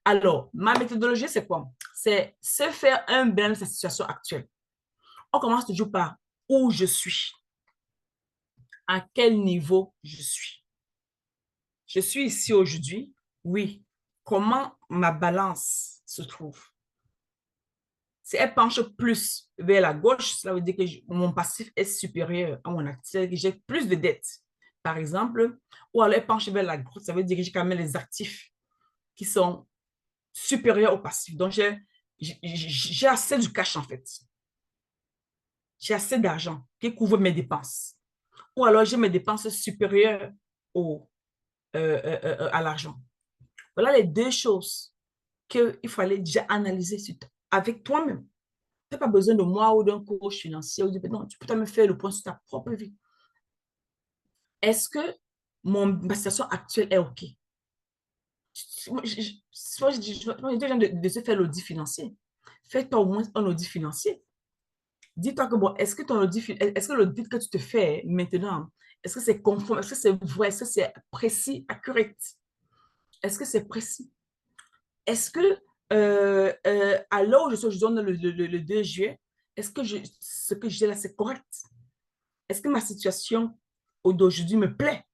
Alors, ma méthodologie, c'est quoi? C'est se faire un bilan de sa situation actuelle. On commence toujours par où je suis, à quel niveau je suis. Je suis ici aujourd'hui, oui. Comment ma balance se trouve? Si elle penche plus vers la gauche, cela veut dire que mon passif est supérieur à mon actif, c'est-à-dire que j'ai plus de dettes, par exemple, ou alors elle penche vers la droite, ça veut dire que j'ai quand même les actifs qui sont supérieurs au passif. Donc, j'ai assez du cash, en fait. J'ai assez d'argent qui couvre mes dépenses. Ou alors, j'ai mes dépenses supérieures au, à l'argent. Voilà les deux choses qu'il fallait déjà analyser avec toi-même. Tu n'as pas besoin de moi ou d'un coach financier. Non, tu peux toi-même faire le point sur ta propre vie. Est-ce que ma situation actuelle est OK? Moi, je dis aux gens de se faire l'audit financier. Fais-toi au moins un audit financier. Dis-toi que, bon, est-ce que est-ce que l'audit que tu te fais maintenant, est-ce que c'est conforme, est-ce que c'est vrai, est-ce que c'est précis, accurate? Est-ce que c'est précis? Est-ce que, à l'heure où je suis aujourd'hui, le 2 juillet, est-ce que ce que j'ai là, c'est correct? Est-ce que ma situation d'aujourd'hui me plaît?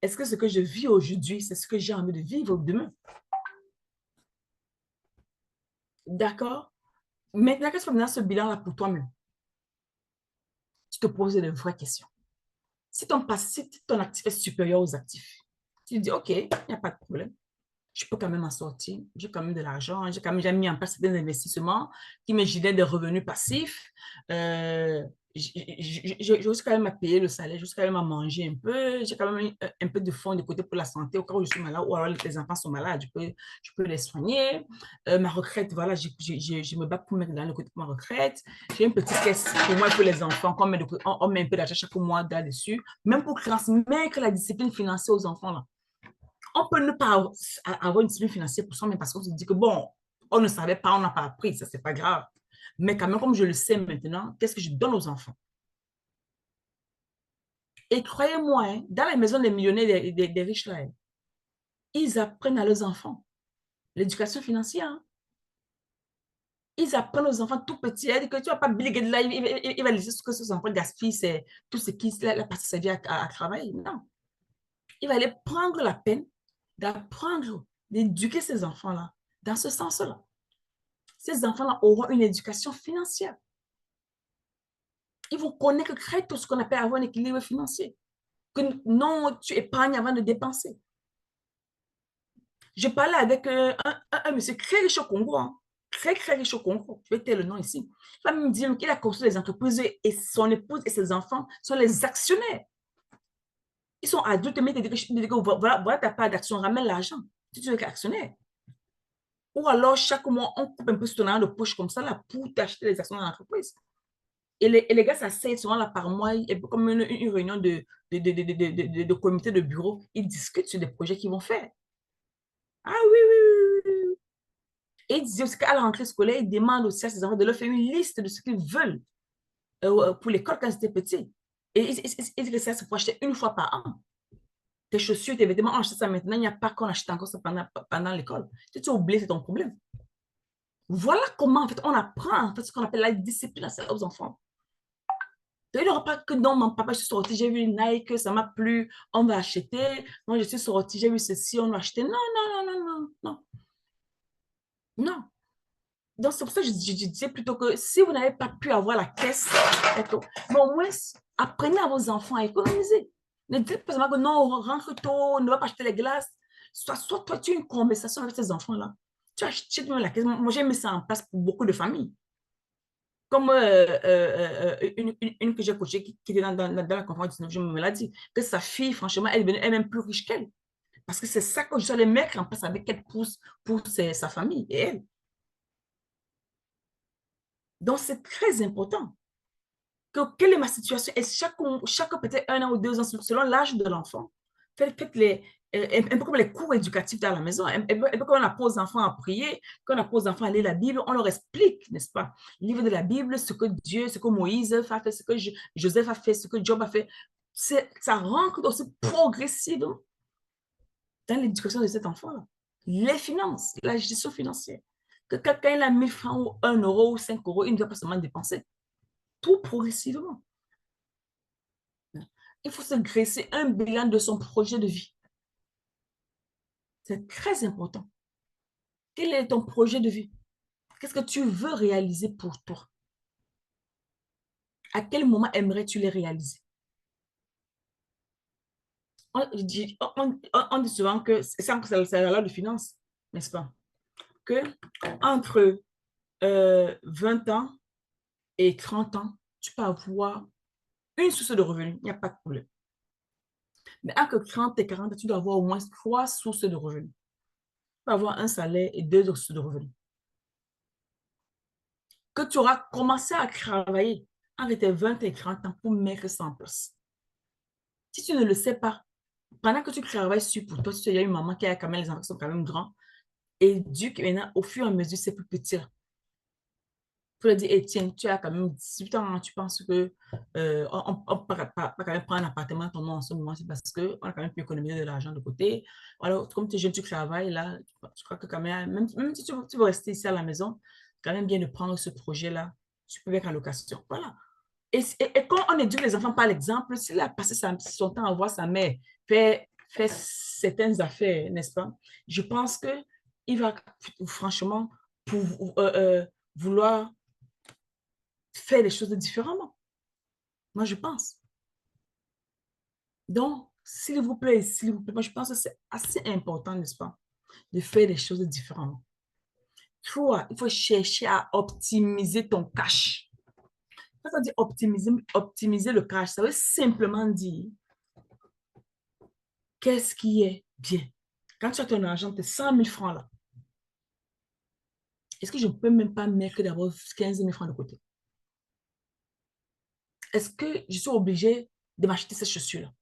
Est-ce que ce que je vis aujourd'hui, c'est ce que j'ai envie de vivre demain? D'accord? Maintenant que tu fais maintenant ce bilan-là pour toi-même, tu te poses de vraies questions. Si ton actif est supérieur aux actifs, tu te dis, OK, il n'y a pas de problème. Je peux quand même en sortir. J'ai quand même de l'argent. J'ai mis en place certains investissements qui me génèrent des revenus passifs. Euh, j'ai aussi quand même à payer le salaire, j'ai aussi quand même à manger un peu. J'ai quand même un peu de fonds de côté pour la santé au cas où je suis malade ou alors les enfants sont malades, je peux les soigner. Ma retraite, voilà, je me bats pour mettre dans le côté pour ma retraite. J'ai une petite caisse pour moi et pour les enfants on met un peu d'argent chaque mois là-dessus, même pour transmettre la discipline financière aux enfants là. On peut ne pas avoir une discipline financière pour soi-même parce qu'on se dit que, bon, on ne savait pas, on n'a pas appris, ça, c'est pas grave. Mais quand même, comme je le sais maintenant, qu'est-ce que je donne aux enfants? Et croyez-moi, hein, dans les maisons des millionnaires, des riches, là, hein, ils apprennent à leurs enfants l'éducation financière. Hein. Ils apprennent aux enfants tout petits. Elle dit que tu vas pas Bill Gates là, il va laisser ce que ses enfants gaspillent, c'est tout ce qu'il a passé sa vie à travailler. Non. Il va aller prendre la peine d'apprendre, d'éduquer ces enfants-là dans ce sens-là. Ces enfants-là auront une éducation financière. Ils vont connaître très tôt ce qu'on appelle avoir un équilibre financier. Que non, tu épargnes avant de dépenser. Je parlais avec un monsieur très riche au Congo, hein, très, très riche au Congo. Je vais te le nom ici. Il va me dire qu'il a construit des entreprises et son épouse et ses enfants sont les actionnaires. Ils sont adultes, mais ils te disent voilà ta part d'action, ramène l'argent. Si tu veux être actionnaire. Ou alors, chaque mois, on coupe un peu sur ton argent de poche comme ça là, pour t'acheter les actions dans l'entreprise. Et les gars s'asseyent souvent là par mois, comme une réunion de comité de bureau. Ils discutent sur des projets qu'ils vont faire. Ah oui, oui, oui, oui, oui. Et ils disent aussi qu'à la rentrée scolaire, ils demandent aussi à ses enfants de leur faire une liste de ce qu'ils veulent pour l'école quand ils étaient petits. Et ils disent que ça se peut acheter une fois par an. Tes chaussures, tes vêtements, on achète ça maintenant. Il n'y a pas qu'on achète encore ça pendant l'école. Si tu oublies, c'est ton problème. Voilà comment, en fait, on apprend en fait, ce qu'on appelle la discipline aux enfants. Il n'y aura pas que non, mon papa, je suis sortie, j'ai vu une Nike, ça m'a plu, on va acheter. Moi, je suis sortie, j'ai vu ceci, on va acheter. Non, non, non, non, non, non, non. Donc, c'est pour ça que je disais plutôt que si vous n'avez pas pu avoir la caisse, mais au moins, apprenez à vos enfants à économiser. Ne dites pas seulement que non, on rentre tôt, on ne va pas acheter les glaces. Soit toi, tu as une conversation avec ces enfants-là. Tu achètes la caisse. Moi, j'ai mis ça en place pour beaucoup de familles. Comme une que j'ai coachée qui était dans la conférence 19, je me l'ai dit, que sa fille, franchement, elle est devenue elle-même plus riche qu'elle. Parce que c'est ça que je dois les mettre en place avec elle pour sa famille et elle. Donc, c'est très important. Quelle est ma situation? Et chaque peut-être 1 an ou 2 ans, selon l'âge de l'enfant, faites un peu comme les cours éducatifs dans la maison. Un peu comme on apprend aux enfants à prier, quand on apprend aux enfants à lire la Bible, on leur explique, n'est-ce pas? Le livre de la Bible, ce que Dieu, ce que Moïse a fait, ce que Joseph a fait, ce que Job a fait. Ça rentre aussi progressivement dans l'éducation de cet enfant-là. Les finances, la gestion financière. Que quelqu'un il a 1000 francs ou 1 € ou 5 €, il ne doit pas seulement dépenser. Tout progressivement. Il faut se dresser un bilan de son projet de vie. C'est très important. Quel est ton projet de vie? Qu'est-ce que tu veux réaliser pour toi? À quel moment aimerais-tu les réaliser? On dit souvent que c'est la loi de finances, n'est-ce pas? Que entre 20 ans et 30 ans, tu peux avoir une source de revenus, il n'y a pas de problème. Mais entre 30 et 40 ans, tu dois avoir au moins 3 sources de revenus. Tu peux avoir un salaire et 2 sources de revenus. Que tu auras commencé à travailler entre tes 20 et 30 ans pour mettre ça en place. Si tu ne le sais pas, pendant que tu travailles sur pour toi, si tu as une maman qui a quand même les enfants qui sont quand même grands, éduque maintenant au fur et à mesure, c'est plus petit. Il faut leur dire, hey, tiens, tu as quand même 18 ans, hein, tu penses que on peut pas quand même prendre un appartement à ton nom en ce moment, c'est parce qu'on a quand même pu économiser de l'argent de côté. Alors, comme tu es jeune, tu travailles là, je crois que quand même si tu veux rester ici à la maison, quand même bien de prendre ce projet-là, tu peux mettre en location. Voilà. Et quand on éduque les enfants par l'exemple, s'il a passé son temps à voir sa mère faire certaines affaires, n'est-ce pas? Je pense qu'il va franchement pour, vouloir faire les choses différemment. Moi, je pense. Donc, s'il vous plaît, moi, je pense que c'est assez important, n'est-ce pas, de faire les choses différemment. Toi, il faut chercher à optimiser ton cash. Quand on dit optimiser le cash, ça veut simplement dire qu'est-ce qui est bien. Quand tu as ton argent, tes 100 000 francs là, est-ce que je ne peux même pas mettre d'abord 15 000 francs de côté? Est-ce que je suis obligée de m'acheter ces chaussures-là?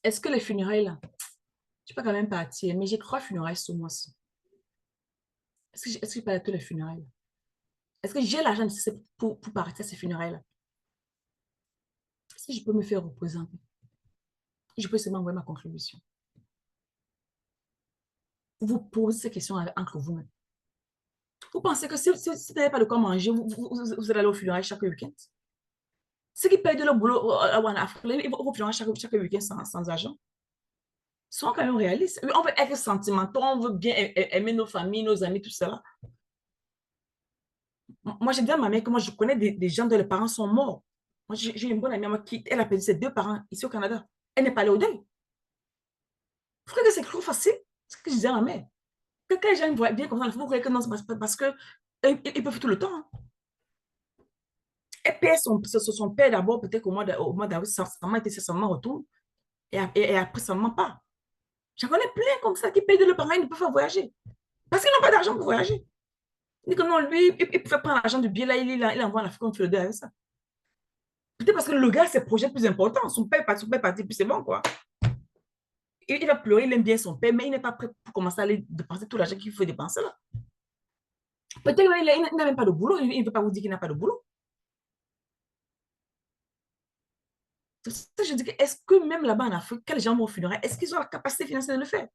Est-ce que les funérailles là, je peux quand même partir, mais j'ai 3 funérailles ce mois-ci. Est-ce que je peux aller à tous les funérailles? Est-ce que j'ai l'argent nécessaire pour partir à ces funérailles-là? Est-ce que je peux me faire représenter? Je peux seulement envoyer ma contribution. Vous posez ces questions entre vous-même. Vous pensez que si vous n'avez pas de quoi manger, vous allez aller au funérailles chaque week-end? Ceux qui perdent le boulot en Afrique, ils vont au funérailles chaque week-end sans argent. Sont quand même réalistes. On veut être sentimentaux, on veut bien aimer nos familles, nos amis, tout cela. Moi, j'ai dit à ma mère que moi, je connais des gens dont les parents sont morts. Moi, j'ai une bonne amie moi, qui elle a perdu ses 2 parents ici au Canada. Elle n'est pas allée au deuil. Vous croyez que c'est trop facile? C'est ce que je disais à ma mère. Quand les gens me voient bien comme ça, vous croyez que non, c'est parce que ils peuvent tout le temps. Hein. Elle paie son père d'abord, peut-être au mois d'avril, ça m'a été ça retourne. Et après, ça ne ment pas. J'en connais plein comme ça qui payent de leurs parents, ils ne peuvent pas voyager. Parce qu'ils n'ont pas d'argent pour voyager. Il dit que non, lui, il pouvait prendre l'argent du billet, là, il envoie en Afrique, on fait le deuil avec ça. Peut-être parce que le gars, c'est le projet plus important. Son père est parti, puis c'est bon, quoi. Il va pleurer, il aime bien son père, mais il n'est pas prêt pour commencer à aller dépenser tout l'argent qu'il faut dépenser là. Peut-être qu'il n'a même pas de boulot, il ne veut pas vous dire qu'il n'a pas de boulot. C'est ça que je dis que est-ce que même là-bas en Afrique, quand les gens vont au funérailles, est-ce qu'ils ont la capacité financière de le faire?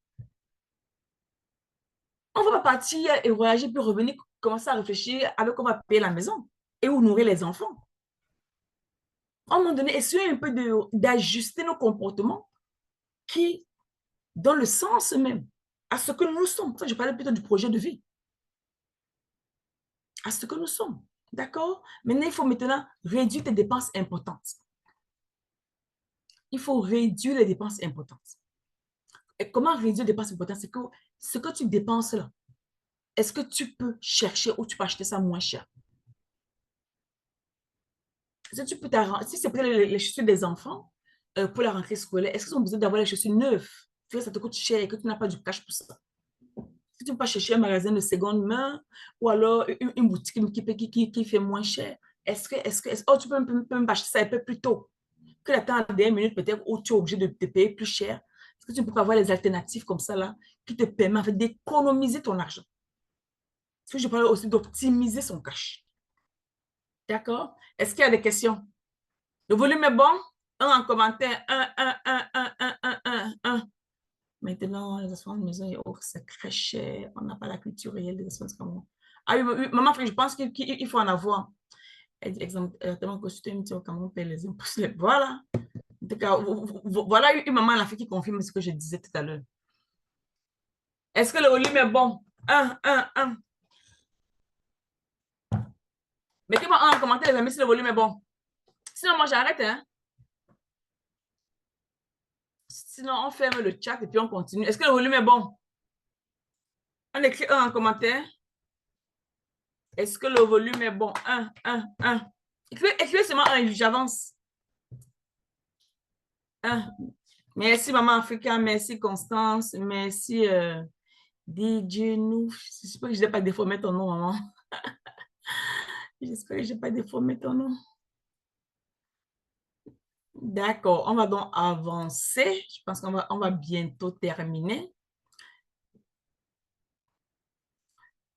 On ne va pas partir et voyager, puis revenir, commencer à réfléchir avec on va payer la maison et où nourrir les enfants. À un moment donné, essayons un peu d'ajuster nos comportements qui, dans le sens même, à ce que nous sommes. Ça, je parlais plutôt du projet de vie. À ce que nous sommes. D'accord? Maintenant, il faut maintenant réduire tes dépenses importantes. Il faut réduire les dépenses importantes. Et comment réduire les dépenses importantes? C'est que ce que tu dépenses là, est-ce que tu peux chercher ou tu peux acheter ça moins cher? Si c'est peut-être les chaussures des enfants pour la rentrée scolaire, est-ce qu'ils ont besoin d'avoir les chaussures neuves? Ça te coûte cher et que tu n'as pas du cash pour ça. Si tu ne peux pas chercher un magasin de seconde main ou alors une boutique qui fait moins cher, oh, tu peux même acheter ça un peu plus tôt que d'attendre à dernière minute peut-être où tu es obligé de te payer plus cher. Est-ce que tu ne peux pas avoir les alternatives comme ça là qui te permettent en fait, d'économiser ton argent? Parce que je parle aussi d'optimiser son cash. D'accord? Est-ce qu'il y a des questions? Le volume est bon? Un en commentaire. Un. Maintenant, Maintenant, les assurances de maison et autres, c'est très cher. On n'a pas la culture réelle des assurances comme moi. Ah oui, oui, maman, je pense qu'il faut en avoir. Elle dit, exemple, tellement que je te dis, comment on paye les impôts. Voilà. En tout cas, voilà une maman, la fille qui confirme ce que je disais tout à l'heure. Est-ce que le volume est bon? Un. Mettez-moi un en commentaire, les amis, si le volume est bon. Sinon, moi, j'arrête, hein. Sinon, on ferme le chat et puis on continue. Est-ce que le volume est bon? On écrit un en commentaire. Est-ce que le volume est bon? Un. Écrivez seulement un, j'avance. Un. Merci, Maman Africa. Merci, Constance. Merci, DJ nous. J'espère que je n'ai pas déformé ton nom, maman. J'espère que je n'ai pas déformé ton nom. D'accord, on va donc avancer. Je pense on va bientôt terminer.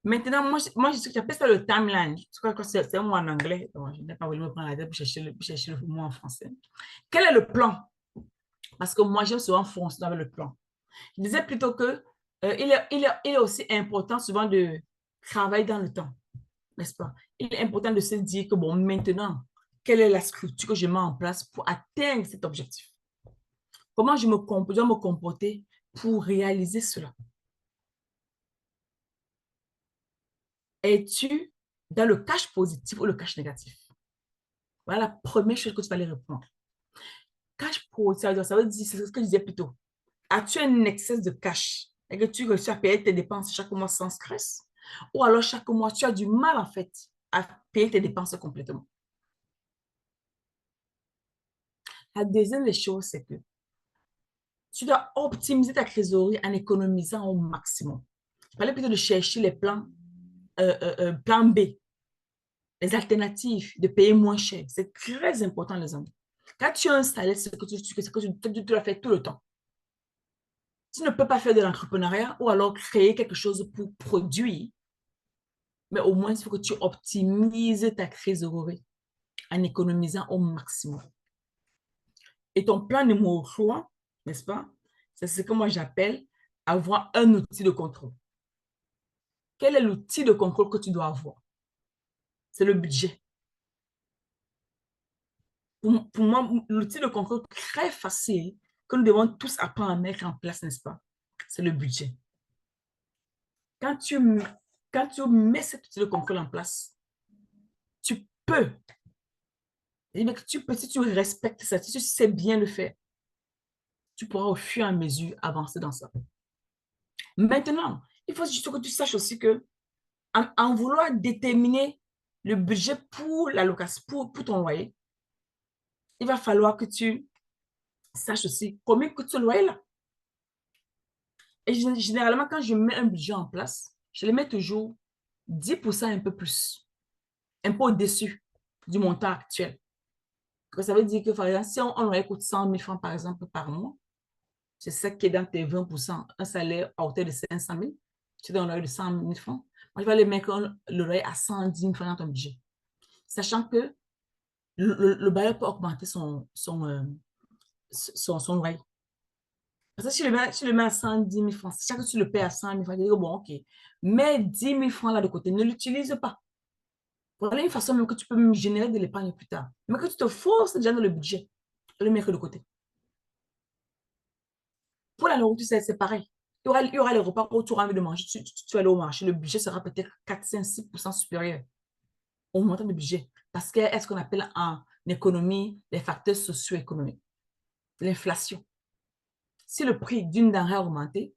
Maintenant, moi j'appelle ça le timeline. Je crois que c'est un mot en anglais. Donc, je n'ai pas voulu me prendre la tête pour chercher le mot en français. Quel est le plan? Parce que moi, j'aime souvent foncer avec le plan. Je disais plutôt que il est aussi important souvent de travailler dans le temps, n'est-ce pas? Il est important de se dire que, bon, maintenant, quelle est la structure que je mets en place pour atteindre cet objectif? Comment je dois me comporter pour réaliser cela? Es-tu dans le cash positif ou le cash négatif? Voilà la première chose que tu vas aller répondre. Cash positif, ça veut dire, c'est ce que je disais plus tôt. As-tu un excès de cash et que tu réussis à payer tes dépenses chaque mois sans stress? Ou alors chaque mois, tu as du mal en fait à payer tes dépenses complètement. La deuxième des choses, c'est que tu dois optimiser ta trésorerie en économisant au maximum. Je parlais plutôt de chercher les plans, plan B, les alternatives, de payer moins cher. C'est très important, les amis. Quand tu as un salaire, c'est que tu dois faire tout le temps. Tu ne peux pas faire de l'entrepreneuriat ou alors créer quelque chose pour produire, mais au moins, il faut que tu optimises ta trésorerie en économisant au maximum. Et ton plan numéro 3, n'est-ce pas? C'est ce que moi j'appelle avoir un outil de contrôle. Quel est l'outil de contrôle que tu dois avoir? C'est le budget. Pour moi, l'outil de contrôle très facile que nous devons tous apprendre à mettre en place, n'est-ce pas? C'est le budget. Quand tu, quand tu mets cet outil de contrôle en place, tu peux, si tu respectes ça, si tu sais bien le faire, tu pourras au fur et à mesure avancer dans ça. Maintenant, il faut juste que tu saches aussi que en vouloir déterminer le budget pour la location, pour ton loyer, il va falloir que tu saches aussi combien coûte ce loyer-là. Et généralement, quand je mets un budget en place, je le mets toujours 10% un peu plus, un peu au-dessus du montant actuel. Donc, ça veut dire que, par exemple, si on loyer coûte 100 000 francs, par exemple, par mois, c'est ça qui est dans tes 20%, un salaire à hauteur de 500 000, tu donnes un loyer de 100 000 francs. Moi, je vais aller mettre le loyer à 110 000 francs dans ton budget. Sachant que le bailleur peut augmenter son loyer. Parce que si tu le mets à 110 000 francs, chaque fois que tu le payes à 100 000 francs, tu dis, bon, OK, mets 10 000 francs là de côté, ne l'utilise pas. Voilà une façon même que tu peux même générer de l'épargne plus tard. Mais que tu te forces déjà dans le budget, le mettre de côté. Pour la nourriture, c'est pareil. Il y aura les repas où tu auras envie de manger, tu vas aller au marché, le budget sera peut-être 4, 5, 6% supérieur au montant du budget. Parce qu'il y a ce qu'on appelle en économie les facteurs socio-économiques. L'inflation. Si le prix d'une denrée a augmenté,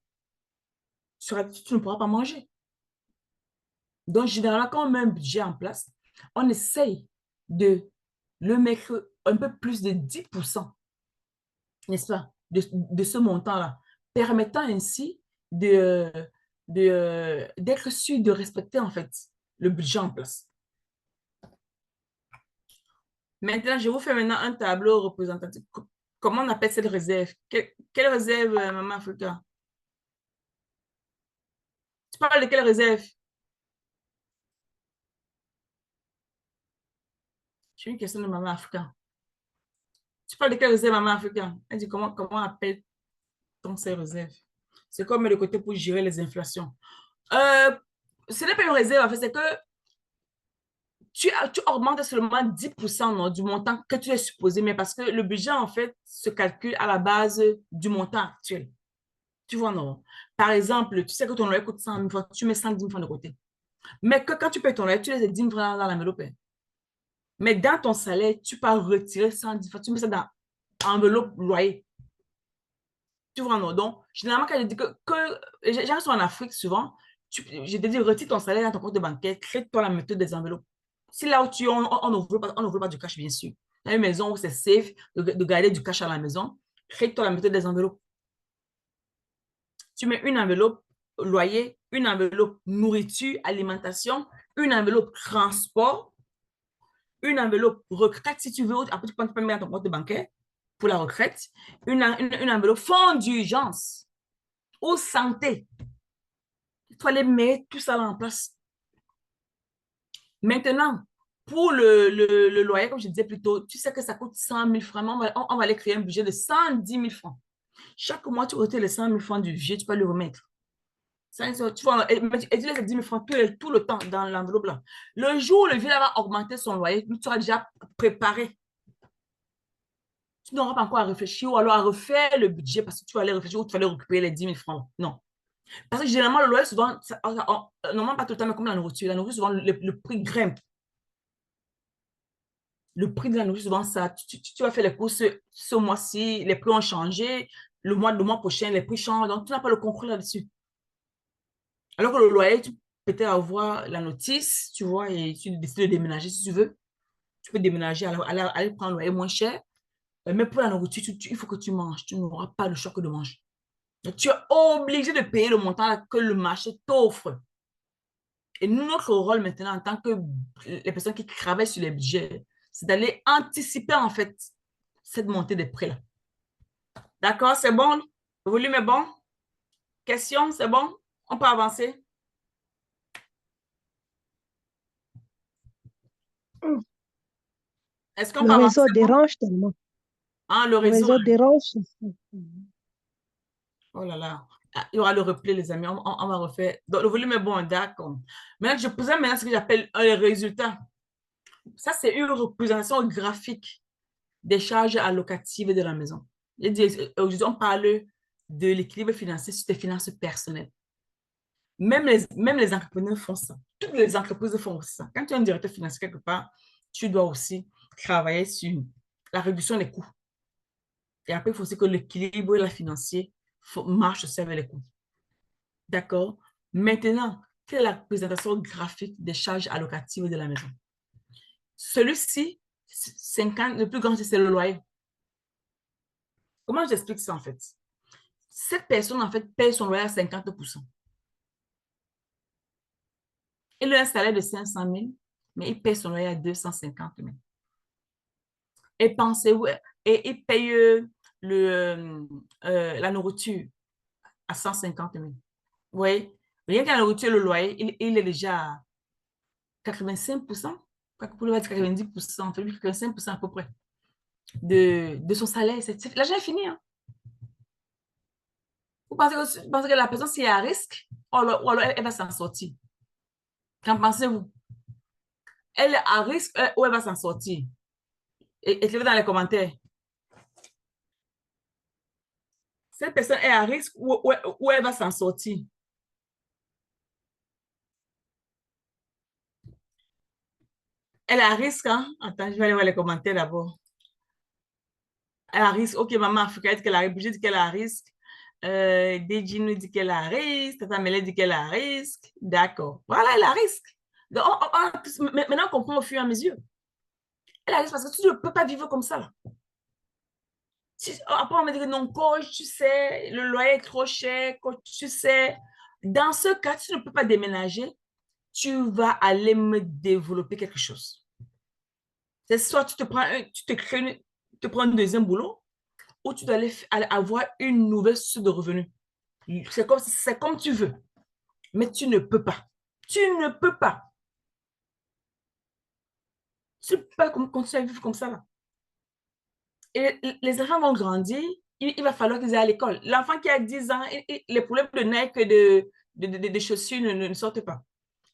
tu ne pourras pas manger. Donc, généralement, quand on met un budget en place, on essaye de le mettre un peu plus de 10%, n'est-ce pas, de ce montant-là, permettant ainsi d'être sûr de respecter, en fait, le budget en place. Maintenant, je vous fais maintenant un tableau représentatif. Comment on appelle cette réserve? Quelle réserve, Maman Africa? Tu parles de quelle réserve? J'ai une question de Maman Africa. Tu parles de quelle réserve, Maman Africa? Elle dit comment appelle-t-on ces réserves? C'est comme le côté pour gérer les inflations. Euh, Ce n'est pas une réserve, en fait, c'est que tu augmentes seulement 10% non, du montant que tu es supposé, mais parce que le budget, en fait, se calcule à la base du montant actuel. Tu vois, non? Par exemple, tu sais que ton loyer coûte 100 000 francs, tu mets 110 000 francs de côté. Mais que quand tu payes ton loyer, tu laisses 10 000 francs dans l'enveloppe. Mais dans ton salaire, tu peux retirer 110 francs, tu mets ça dans l'enveloppe loyer. Tu vois, non? Donc, généralement, quand je dis que les gens sont en Afrique souvent, je te dis, retire ton salaire dans ton compte bancaire, crée-toi la méthode des enveloppes. Si là où tu es, on n'ouvre pas du cash, bien sûr. Dans une maison où c'est safe de garder du cash à la maison, crée-toi la méthode des enveloppes. Tu mets une enveloppe loyer, une enveloppe nourriture, alimentation, une enveloppe transport, une enveloppe retraite si tu veux. Après, tu peux mettre ton compte bancaire pour la retraite, une enveloppe fonds d'urgence ou santé. Il faut aller mettre tout ça en place. Maintenant, pour le loyer, comme je disais plus tôt, tu sais que ça coûte 100 000 francs. On va aller créer un budget de 110 000 francs. Chaque mois, tu retires les 100 000 francs du budget, tu peux le remettre. Tu vois, et tu laisses 10 000 francs tout le temps dans l'enveloppe là. Le jour où le vieux va augmenter son loyer, tu seras déjà préparé. Tu n'auras pas encore à réfléchir ou alors à refaire le budget parce que tu vas aller réfléchir ou tu vas aller récupérer les 10 000 francs. Non. Parce que généralement, le loyer, souvent, normalement pas tout le temps, mais comme la nourriture, souvent, le prix grimpe. Le prix de la nourriture, souvent, ça, tu vas faire les courses ce mois-ci, les prix ont changé, le mois prochain, les prix changent, donc tu n'as pas le contrôle là-dessus. Alors que le loyer, tu peux peut-être avoir la notice, tu vois, et tu décides de déménager si tu veux. Tu peux déménager, aller prendre un loyer moins cher. Mais pour la nourriture, il faut que tu manges. Tu n'auras pas le choix que de manger. Donc, tu es obligé de payer le montant que le marché t'offre. Et notre rôle maintenant, en tant que les personnes qui travaillent sur les budgets, c'est d'aller anticiper, en fait, cette montée des prix-là. D'accord, c'est bon? Le volume est bon? Question, c'est bon? On peut avancer? Hum, Est-ce qu'on Le peut avancer? réseau C'est bon? dérange tellement. Hein, le Le réseau, réseau là. dérange. Oh là là. Ah, il y aura le replay, les amis. On va refaire. Donc, le volume est bon, d'accord. Maintenant, je posais maintenant ce que j'appelle les résultats. Ça, c'est une représentation graphique des charges allocatives de la maison. Aujourd'hui, on parle de l'équilibre financier sur tes finances personnelles. Même les entrepreneurs font ça. Toutes les entreprises font ça. Quand tu es un directeur financier quelque part, tu dois aussi travailler sur la réduction des coûts. Et après, il faut aussi que l'équilibre financier marche aussi avec les coûts. D'accord? Maintenant, quelle est la présentation graphique des charges allocatives de la maison? Celui-ci, 50, le plus grand, c'est le loyer. Comment j'explique ça en fait? Cette personne, en fait, paye son loyer à 50%. Il a un salaire de 500 000, mais il paye son loyer à 250 000. Et pensez-vous, et il paye la nourriture à 150 000. Vous voyez? Rien qu'à la nourriture, le loyer, il est déjà à 85%, pour le dire 90%, 85% à peu près de son salaire. L'argent est fini. Hein. Vous pensez que la personne, s'il est à risque, ou alors elle va s'en sortir? Qu'en pensez-vous? Elle est à risque ou elle va s'en sortir? Écrivez dans les commentaires. Cette personne est à risque ou elle va s'en sortir? Elle est à risque, hein? Attends, je vais aller voir les commentaires d'abord. Elle est à risque. Ok, maman Africa dit qu'elle a risque. Je dis qu'elle est à risque. Deji nous dit qu'elle est à risque. Tata Mele dit qu'elle est à risque. D'accord. Voilà, elle est à risque. Donc, maintenant, on comprend au fur et à mesure. Elle est à risque parce que tu ne peux pas vivre comme ça. Là. Après, on me dit que non, coach, tu sais, le loyer est trop cher, coach, tu sais. Dans ce cas, tu ne peux pas déménager. Tu vas aller me développer quelque chose. C'est soit tu te crées tu te prends un deuxième boulot ou tu dois aller avoir une nouvelle source de revenus. C'est comme tu veux, mais tu ne peux pas. Tu ne peux pas. Tu ne peux pas continuer à vivre comme ça. Là. Et les enfants vont grandir il va falloir qu'ils aient à l'école. L'enfant qui a 10 ans, les problèmes de Nike et de chaussures ne sortent pas.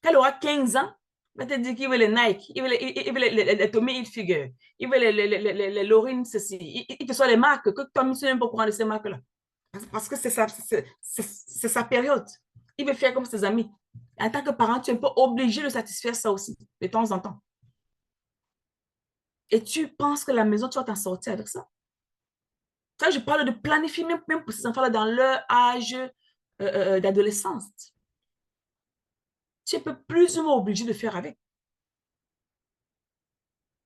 Quand il aura 15 ans, il va te dire qu'il veut les Nike, il veut les Tommy Hilfiger, il veut les Lauren, ceci. Il te sort les marques que toi, tu ne sais même pas au courant de ces marques-là. Parce que c'est sa période. Il veut faire comme ses amis. En tant que parent, tu es un peu obligé de satisfaire ça aussi, de temps en temps. Et tu penses que la maison, tu vas t'en sortir avec ça? Ça, je parle de planifier même pour ces enfants-là dans leur âge d'adolescence. Tu es plus ou moins obligé de faire avec.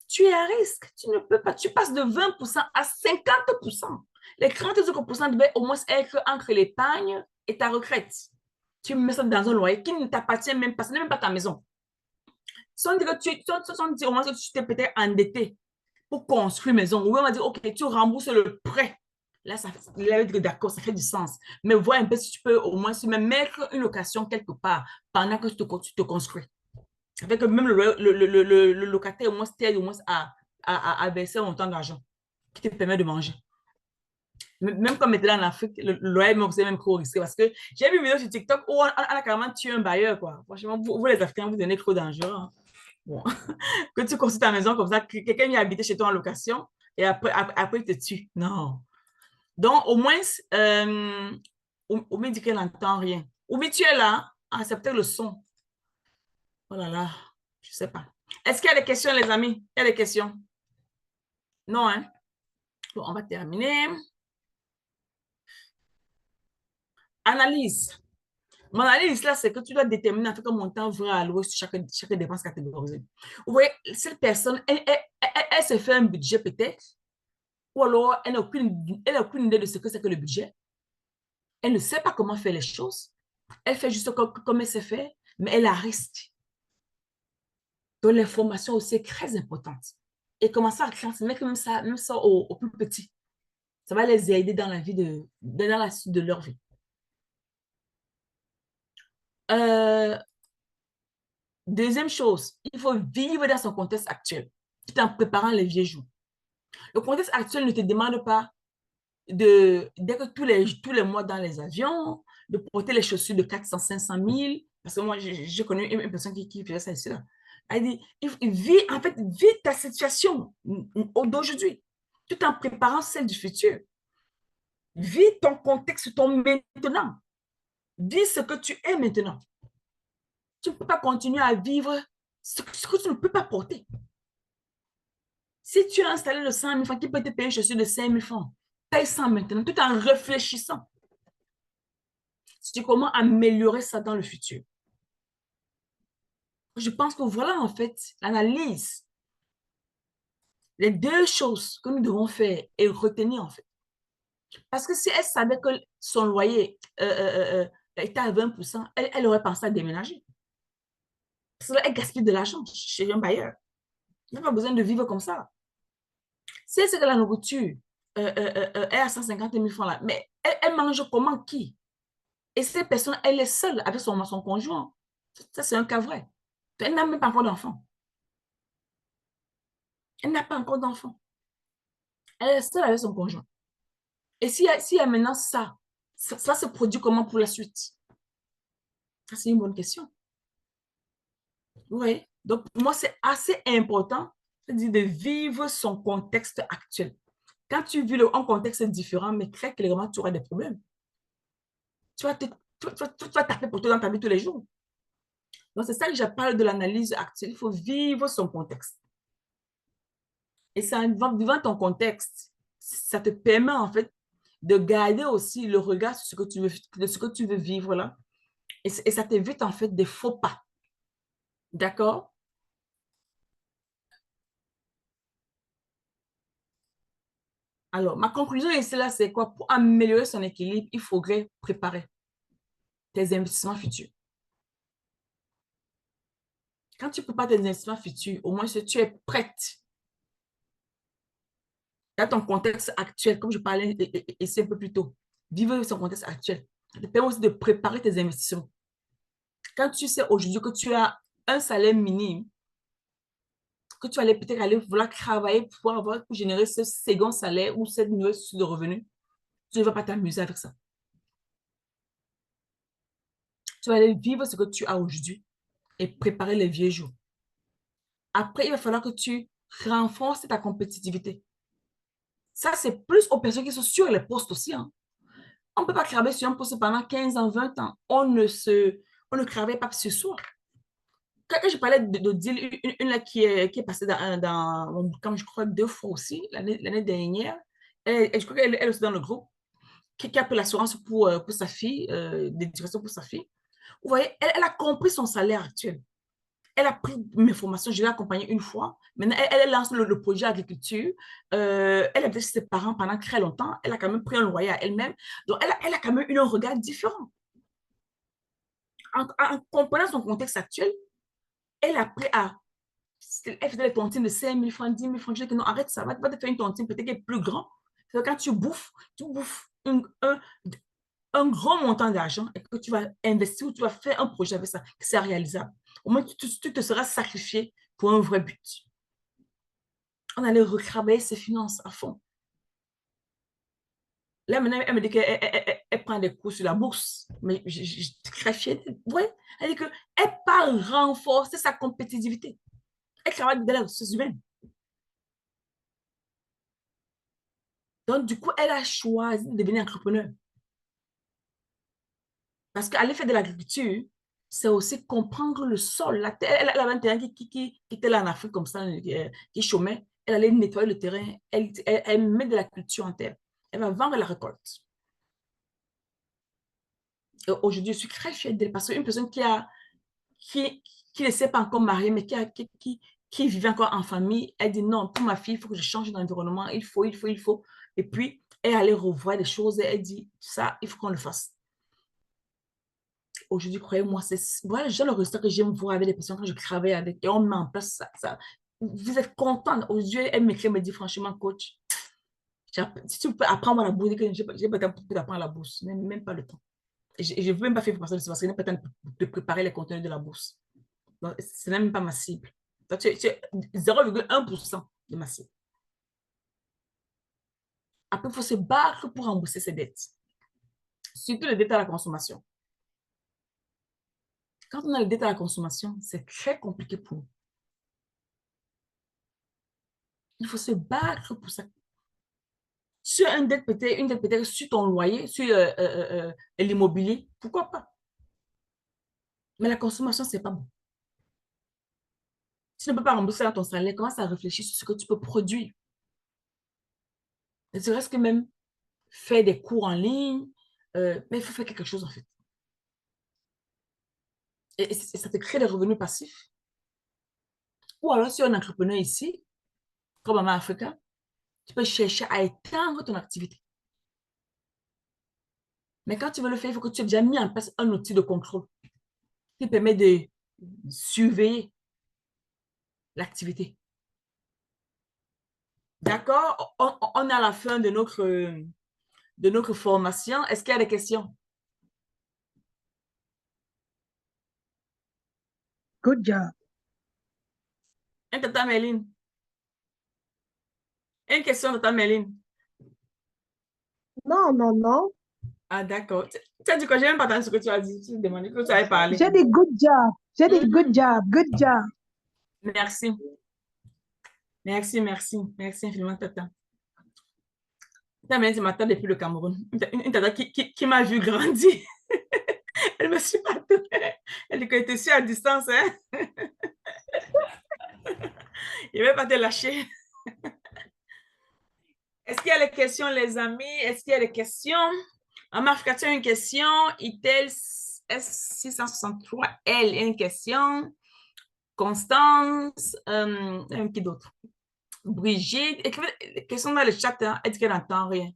Tu es à risque. Tu ne peux pas. Tu passes de 20% à 50%. Les 30 autres devaient au moins être entre l'épargne et ta retraite. Tu mets ça dans un loyer qui ne t'appartient même pas. Ce n'est même pas ta maison. Si on dit que dit au moins que tu t'es peut-être endetté pour construire une maison, ou on va dire, OK, tu rembourses le prêt. Là, ça va être d'accord, ça fait du sens. Mais vois un peu si tu peux au moins se mettre une location quelque part pendant que tu te construis. Ça fait que même le locataire, au moins, t'aide au moins à verser un montant d'argent qui te permet de manger. Même comme était en Afrique, le loyer, c'est même trop risqué parce que j'ai vu une vidéo sur TikTok où on a carrément tué un bailleur, quoi. Franchement, vous les Africains, vous donnez trop dangereux. Hein. Bon. Que tu construis ta maison comme ça, quelqu'un vient habiter chez toi en location et après il te tue. Non. Donc, au moins, Oumi dit qu'elle n'entend rien. Oumi, tu es là, acceptez le son. Oh là là, je ne sais pas. Est-ce qu'il y a des questions, les amis? Il y a des questions? Non, hein? Bon, on va terminer. Analyse. Mon analyse, là, c'est que tu dois déterminer en fait un montant vrai à allouer sur chaque dépense catégorisée. Vous voyez, cette personne, elle se fait un budget peut-être, ou alors elle n'a aucune idée de ce que c'est que le budget. Elle ne sait pas comment faire les choses. Elle fait juste comme elle sait faire, mais elle a risque. Donc, l'information aussi est très importante. Et commencer à transmettre même ça aux plus petits. Ça va les aider dans la vie dans la suite de leur vie. Euh, Deuxième chose, il faut vivre dans son contexte actuel, tout en préparant les vieux jours. Le contexte actuel ne te demande pas dès que tous les mois dans les avions, de porter les chaussures de 400, 500 000. Parce que moi, j'ai connu une personne qui faisait ça ici. Là. Elle dit, en fait, vis ta situation d'aujourd'hui, tout en préparant celle du futur. Vis ton contexte, ton maintenant. Vis ce que tu es maintenant. Tu ne peux pas continuer à vivre ce que tu ne peux pas porter. Si tu as installé le 100 000 francs, qui peut te payer une chaussure de 5 000 francs, paye ça maintenant, tout en réfléchissant sur comment améliorer ça dans le futur. Je pense que voilà, en fait, l'analyse, les deux choses que nous devons faire et retenir, en fait. Parce que si elle savait que son loyer était à 20%, elle aurait pensé à déménager. Parce qu'elle gaspille de l'argent chez un bailleur. Il n'y a pas besoin de vivre comme ça. Si elle sait que la nourriture est à 150 000 francs là, mais elle mange comment qui? Et cette personne, elle est seule avec son conjoint. Ça, c'est un cas vrai. Elle n'a même pas encore d'enfant. Elle n'a pas encore d'enfant. Elle est seule avec son conjoint. Et s'il y a maintenant ça se produit comment pour la suite? Ça, c'est une bonne question. Oui. Donc, pour moi, c'est assez important de vivre son contexte actuel. Quand tu vis un contexte différent, mais très clairement, tu auras des problèmes. Tu vas, tu vas taper pour toi dans ta vie tous les jours. Donc, c'est ça que je parle de l'analyse actuelle. Il faut vivre son contexte. Et c'est en vivant ton contexte, ça te permet en fait de garder aussi le regard sur ce que tu veux vivre là. Et ça t'évite en fait des faux pas. D'accord? Alors, ma conclusion ici là, c'est quoi? Pour améliorer son équilibre, il faudrait préparer tes investissements futurs. Quand tu prépares tes investissements futurs, au moins si tu es prête dans ton contexte actuel, comme je parlais ici un peu plus tôt, vivre son contexte actuel. Ça te permet aussi de préparer tes investissements. Quand tu sais aujourd'hui que tu as un salaire minime, que tu allais peut-être aller vouloir travailler pour générer ce second salaire ou cette nouvelle source de revenus, Tu ne vas pas t'amuser avec ça. Tu vas aller vivre ce que tu as aujourd'hui et préparer les vieux jours. Après, il va falloir que tu renforces ta compétitivité. Ça, c'est plus aux personnes qui sont sur les postes aussi, hein. On ne peut pas travailler sur un poste pendant 15 ans, 20 ans. On ne travaille pas ce soir. Quand je parlais de deal, une là qui est passée dans mon bootcamp, je crois, 2 fois aussi, l'année dernière, et je crois qu'elle est aussi dans le groupe, qui a pris l'assurance pour sa fille, d'éducation pour sa fille. Vous voyez, elle a compris son salaire actuel. Elle a pris mes formations, je l'ai accompagnée une fois. Maintenant, elle lance le projet agriculture. Elle a été chez ses parents pendant très longtemps. Elle a quand même pris un loyer à elle-même. Donc, elle a quand même eu un regard différent. En comprenant son contexte actuel, elle a pris à... Elle faisait des tontines de 5 000 francs, 10 000 francs. Je dis que non, arrête ça, va te faire une tontine peut-être qu'elle est plus grand. Quand tu bouffes un grand montant d'argent et que tu vas investir ou tu vas faire un projet avec ça, que c'est réalisable. Au moins, tu te seras sacrifié pour un vrai but. On allait retravailler ses finances à fond. Là, maintenant, elle me dit qu'elle prend des cours sur la bourse. Mais je suis très fière. Ouais. Elle dit qu'elle part renforcer sa compétitivité. Elle travaille dans les ressources humaines. Donc, du coup, elle a choisi de devenir entrepreneur. Parce qu'aller faire de l'agriculture, c'est aussi comprendre le sol. La terre, elle avait un terrain qui était là en Afrique comme ça, qui chômait. Elle allait nettoyer le terrain. Elle met de la culture en terre. Elle va vendre la récolte. Aujourd'hui, je suis très fière d'elle parce qu'une personne qui, qui ne s'est pas encore mariée, mais qui vivait encore en famille, elle dit non, pour ma fille, il faut que je change d'environnement, il faut. Et puis, elle allait revoir des choses et elle dit ça, il faut qu'on le fasse. Aujourd'hui, croyez-moi, c'est voilà, le genre de résultat que j'aime voir avec les personnes quand je travaille avec et on met en place ça. Vous êtes content. Aujourd'hui, elle m'écrit, elle me dit franchement, coach, si tu peux apprendre la bourse, je n'ai pas le temps pour t'apprendre la bourse, même pas le temps. Je ne veux même pas faire pour ça, parce que je n'ai pas le temps de préparer les contenus de la bourse. Donc, ce n'est même pas ma cible. Donc, tu es 0,1% de ma cible. Après, il faut se battre pour rembourser ses dettes. Surtout les dettes à la consommation. Quand on a les dettes à la consommation, c'est très compliqué pour nous. Il faut se battre pour ça. Sur une dette peut-être sur ton loyer, sur l'immobilier, pourquoi pas? Mais la consommation, c'est pas bon. Si tu ne peux pas rembourser dans ton salaire, commence à réfléchir sur ce que tu peux produire. Ne serait-ce que même faire des cours en ligne, mais il faut faire quelque chose en fait. Et ça te crée des revenus passifs. Ou alors, si tu es un entrepreneur ici, comme Maman Africa, tu peux chercher à étendre ton activité. Mais quand tu veux le faire, il faut que tu aies déjà mis en place un outil de contrôle qui permet de surveiller l'activité. D'accord? On est à la fin de notre formation. Est-ce qu'il y a des questions? Good job. Tata Méline. Une question, Tata Méline. Non, non, non. Ah, d'accord. Tu as dit quoi? Je n'ai même pas entendu ce que tu as dit. Tu as demandé que tu avais parlé. J'ai dit good job. J'ai dit good Mhm. job. Good job. Merci. Merci, merci. Merci infiniment, Tata. Tata Méline, c'est ma tante depuis le Cameroun. Une tata qui m'a vu grandir. Elle me suit partout. Elle dit qu'elle était sûre à distance, hein? Il ne va pas te lâcher. Est-ce qu'il y a des questions, les amis? Est-ce qu'il y a des questions? Africa, tu as une question. Itel S663, elle, une question. Constance, qui d'autre? Brigitte, écrivez question dans le chat, hein. Elle dit qu'elle n'entend rien.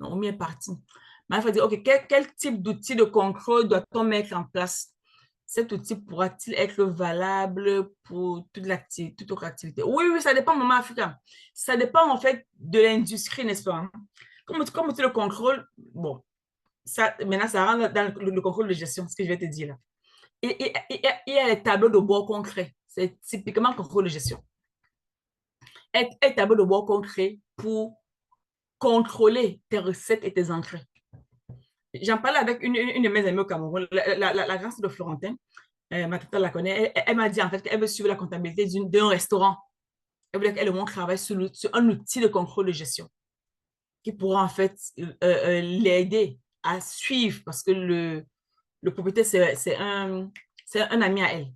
Non, on est parti. Mais il faut dire, OK, quel type d'outil de contrôle doit-on mettre en place? Cet outil pourra-t-il être valable pour toute autre activité? Oui, oui, ça dépend, Maman Africa. Ça dépend en fait de l'industrie, n'est-ce pas? Comme tu le contrôles, bon, ça, maintenant, ça rentre dans le contrôle de gestion, ce que je vais te dire là. Il y a les tableaux de bord concrets. C'est typiquement le contrôle de gestion. Et tableau de bord concret pour contrôler tes recettes et tes entrées. J'en parlais avec une de mes amies au Cameroun, la grande de Florentin. Ma tante la connaît. Elle m'a dit en fait qu'elle veut suivre la comptabilité d'un restaurant. Elle voulait qu'elle et moi travaille sur un outil de contrôle de gestion qui pourra en fait l'aider à suivre parce que le propriétaire, c'est un ami à elle.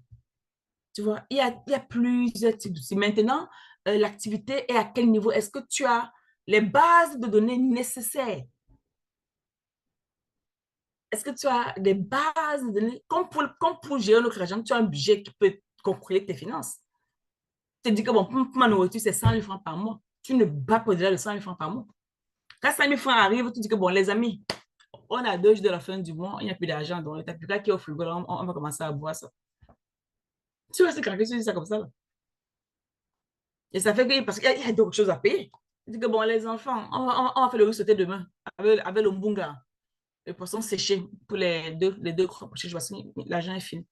Tu vois, il y a plusieurs types d'outils. Maintenant, l'activité est à quel niveau? Est-ce que tu as les bases de données nécessaires? Est-ce que tu as des bases de données? Comme pour gérer notre argent, tu as un budget qui peut contrôler tes finances. Tu te dis que bon, pour ma nourriture, c'est 100 000 francs par mois. Tu ne bats pas au-delà de 100 000 francs par mois. Quand 100 000 francs arrivent, tu dis que bon, les amis, on a 2 jours de la fin du mois, il n'y a plus d'argent, donc le tapis qui est au frigo, on va commencer à boire ça. Tu vois, c'est quand tu dis ça comme ça. Là. Et ça fait que, parce qu'il y a d'autres choses à payer. Tu dis que bon, les enfants, on va faire le riz sauté demain avec le mbunga, le poisson séché pour les deux prochains jours. L'argent est fini.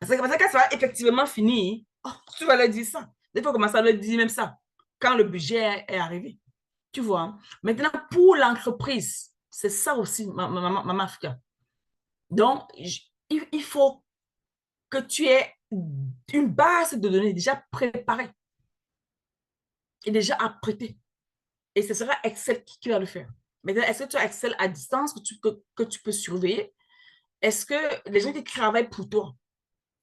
Parce que quand ça va effectivement finir, oh, tu vas leur dire ça. Il faut commencer à leur dire même ça quand le budget est arrivé. Tu vois. Maintenant, pour l'entreprise, c'est ça aussi, Maman Africa. Donc, il faut que tu aies une base de données déjà préparée et déjà apprêtée. Et ce sera Excel qui va le faire. Maintenant, est-ce que tu as Excel à distance que tu peux surveiller? Est-ce que les gens qui travaillent pour toi,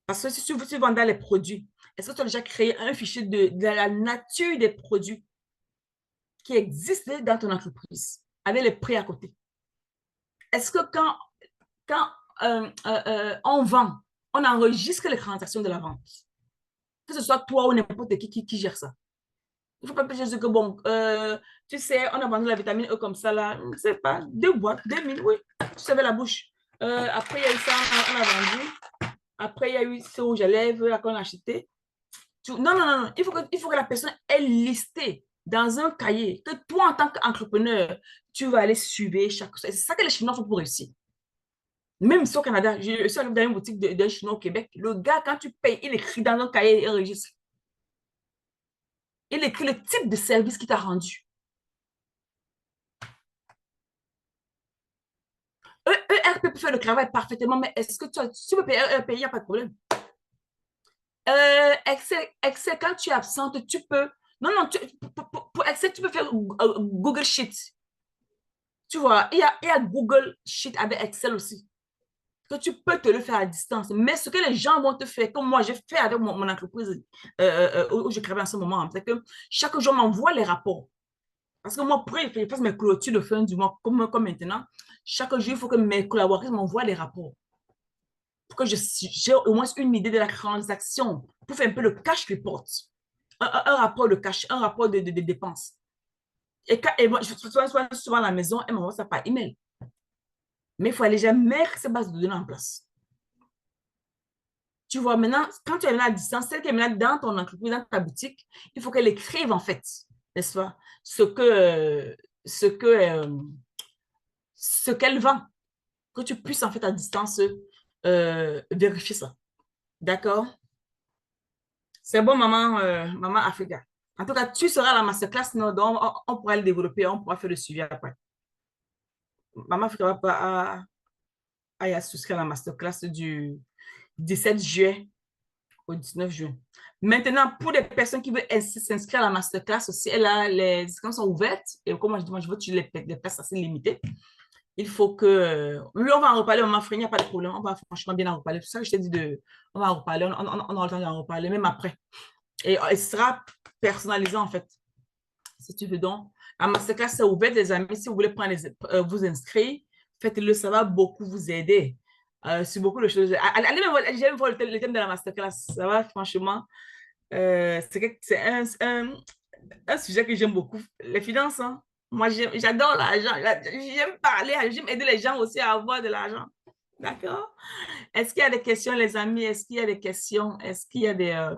parce que si tu veux vendre les produits, est-ce que tu as déjà créé un fichier de la nature des produits qui existent dans ton entreprise, avec les prix à côté? Est-ce que quand on vend, on enregistre les transactions de la vente? Que ce soit toi ou n'importe qui gère ça. Il ne faut pas dire que, bon, tu sais, on a vendu la vitamine E comme ça, là, je ne sais pas, 2 boîtes, 2000, oui, tu savais la bouche. Après, il y a eu ça, on a vendu. Après, il y a eu ce rouge à lèvres qu'on a acheté. Non, non, non, non. Il faut que la personne ait listé dans un cahier que toi, en tant qu'entrepreneur, tu vas aller suivre chaque chose. C'est ça que les Chinois font pour réussir. Même ici au Canada, je suis allée dans une boutique d'un Chinois au Québec. Le gars, quand tu payes, il écrit dans un cahier, il enregistre. Il écrit le type de service qu'il t'a rendu. ERP peut faire le travail parfaitement, mais est-ce que tu peux payer ERP, il n'y a pas de problème. Excel, quand tu es absente, tu peux. Non, non, pour Excel, tu peux faire Google Sheet. Tu vois, il y a Google Sheet avec Excel aussi. Que tu peux te le faire à distance. Mais ce que les gens vont te faire, comme moi, j'ai fait avec mon entreprise où je travaille en ce moment, c'est que chaque jour, on m'envoie les rapports. Parce que moi, pour que je fasse mes clôtures de fin du mois, comme maintenant, chaque jour, il faut que mes collaborateurs m'envoient les rapports. Pour que j'ai au moins une idée de la transaction, pour faire un peu le cash report. Un rapport de cash, un rapport de dépenses. Et moi, souvent à la maison, elle m'envoie ça par email. Mais il faut aller déjà mettre ces bases de données en place. Tu vois, maintenant, quand tu es à distance, celle qui est maintenant dans ton entreprise, dans ta boutique, il faut qu'elle écrive en fait, n'est-ce pas, ce qu'elle vend, que tu puisses en fait à distance vérifier ça. D'accord? C'est bon, maman Africa. En tout cas, tu seras à la masterclass, non, donc on pourra le développer, on pourra faire le suivi après. Maman Africa va pas à souscrire à la masterclass du 17 juillet au 19 juin. Maintenant, pour les personnes qui veulent s'inscrire à la masterclass aussi, les inscriptions sont ouvertes. Et comme je dis, moi, je veux que les places assez limitées. Il faut que... Oui, on va en reparler, maman Frénie, il n'y a pas de problème. On va franchement bien en reparler. C'est ça que je t'ai dit on va en reparler. On aura le temps d'en reparler, même après. Et ce sera personnalisé, en fait. Si tu veux donc. La masterclass, c'est ouvert, les amis. Si vous voulez vous inscrire, faites-le. Ça va beaucoup vous aider. Sur beaucoup de choses. Allez même voir le thème de la masterclass. Ça va, franchement. C'est un sujet que j'aime beaucoup. Les finances, hein. Moi, j'adore l'argent. J'aime parler, j'aime aider les gens aussi à avoir de l'argent. D'accord? Est-ce qu'il y a des questions, les amis? Est-ce qu'il y a des questions? Est-ce qu'il y a des...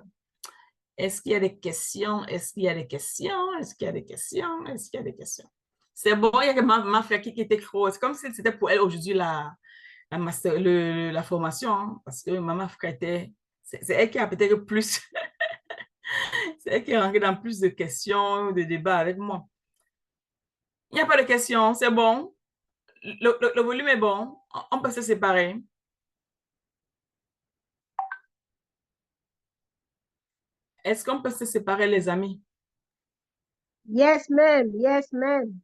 Est-ce qu'il y a des questions? Est-ce qu'il y a des questions? Est-ce qu'il y a des questions? Est-ce qu'il y a des questions? C'est bon, il y a ma fille qui était grosse. C'est comme si c'était pour elle aujourd'hui la formation, hein, parce que Maman Africa c'est elle qui a peut-être plus, c'est elle qui est rentrée dans plus de questions, de débats avec moi. Il n'y a pas de question, c'est bon. Le volume est bon. On peut se séparer. Est-ce qu'on peut se séparer, les amis? Yes, ma'am. Yes, ma'am.